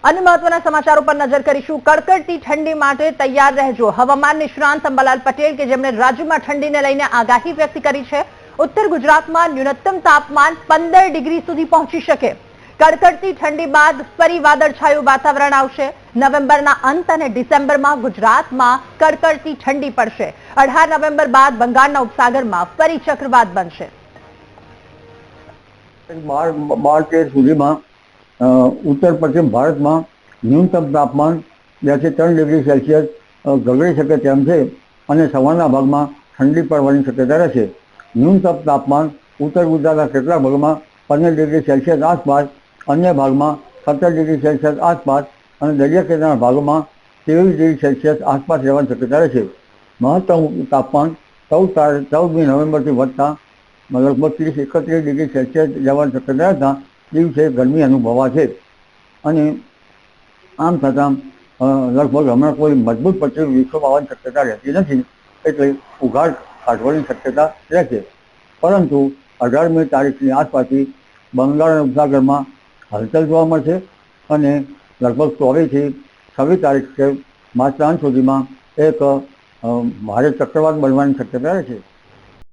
अन्य महत्वना समाचारों पर नजर करीशुं। कड़कड़ती ठंडी माटे तैयार रहेजो। हवामान निष्णांत अंबालाल पटेल के जेमणे राज्यमां ठंडीने लईने आगाही व्यक्त करी छे। उत्तर गुजरातमां न्यूनतम तापमान 15 ડિગ્રી સુધી પહોંચી શકે। कड़कड़ती ठंडी बाद फरी वादळछाયું वातावरण आवशे। नवेम्बरना अंत अने डिसेम्बरमां गुजरातमां कड़कड़ती ठंडी पड़शे। 18 नवेम्बर बाद बंगाळना उपसागरमां फरी चक्रवात बनशे। 12-13 સુધીમાં उत्तर पश्चिम भारत में न्यूनतम तापमान 2-3 ડિગ્રી सेल्सियस गगड़ी सके तेम छे अने सवारना भाग में ठंडी पड़वानी शक्यता रहे। न्यूनतम तापमान उत्तर गुजरात केटलाक भाग में 15 ડિગ્રી सेल्सियस आसपास, अन्य भाग में 17 ડિગ્રી सेल्सियस आसपास और दरिया किनारा भाग में 23 ડિગ્રી सेल्सियस आसपास रहवानी शक्यता रहे। महत्तम तापमान 14 नवेम्बर थी वधता लगभग 30-31 ડિગ્રી सेल्सियस जवानी शक्यता रहता दिवसे गरमी अनुभवाशे। अने आम छतां लगभग हमणां कोई मजबूत पट्टी विश्व आवવાની शक्यता रहती नहीं, એટલે ઉઘાડ કાઢવાની શક્યતા રહેશે। પરંતુ 18મી તારીખની આસપાસથી બંગાળ ઉપસાગરમાં હલચલ જોવા મળશે અને લગભગ 24 થી 26 તારીખ માર્ચના અંત સુધીમાં એક ભારે ચક્રવાત બનવાની શક્યતા રહેશે।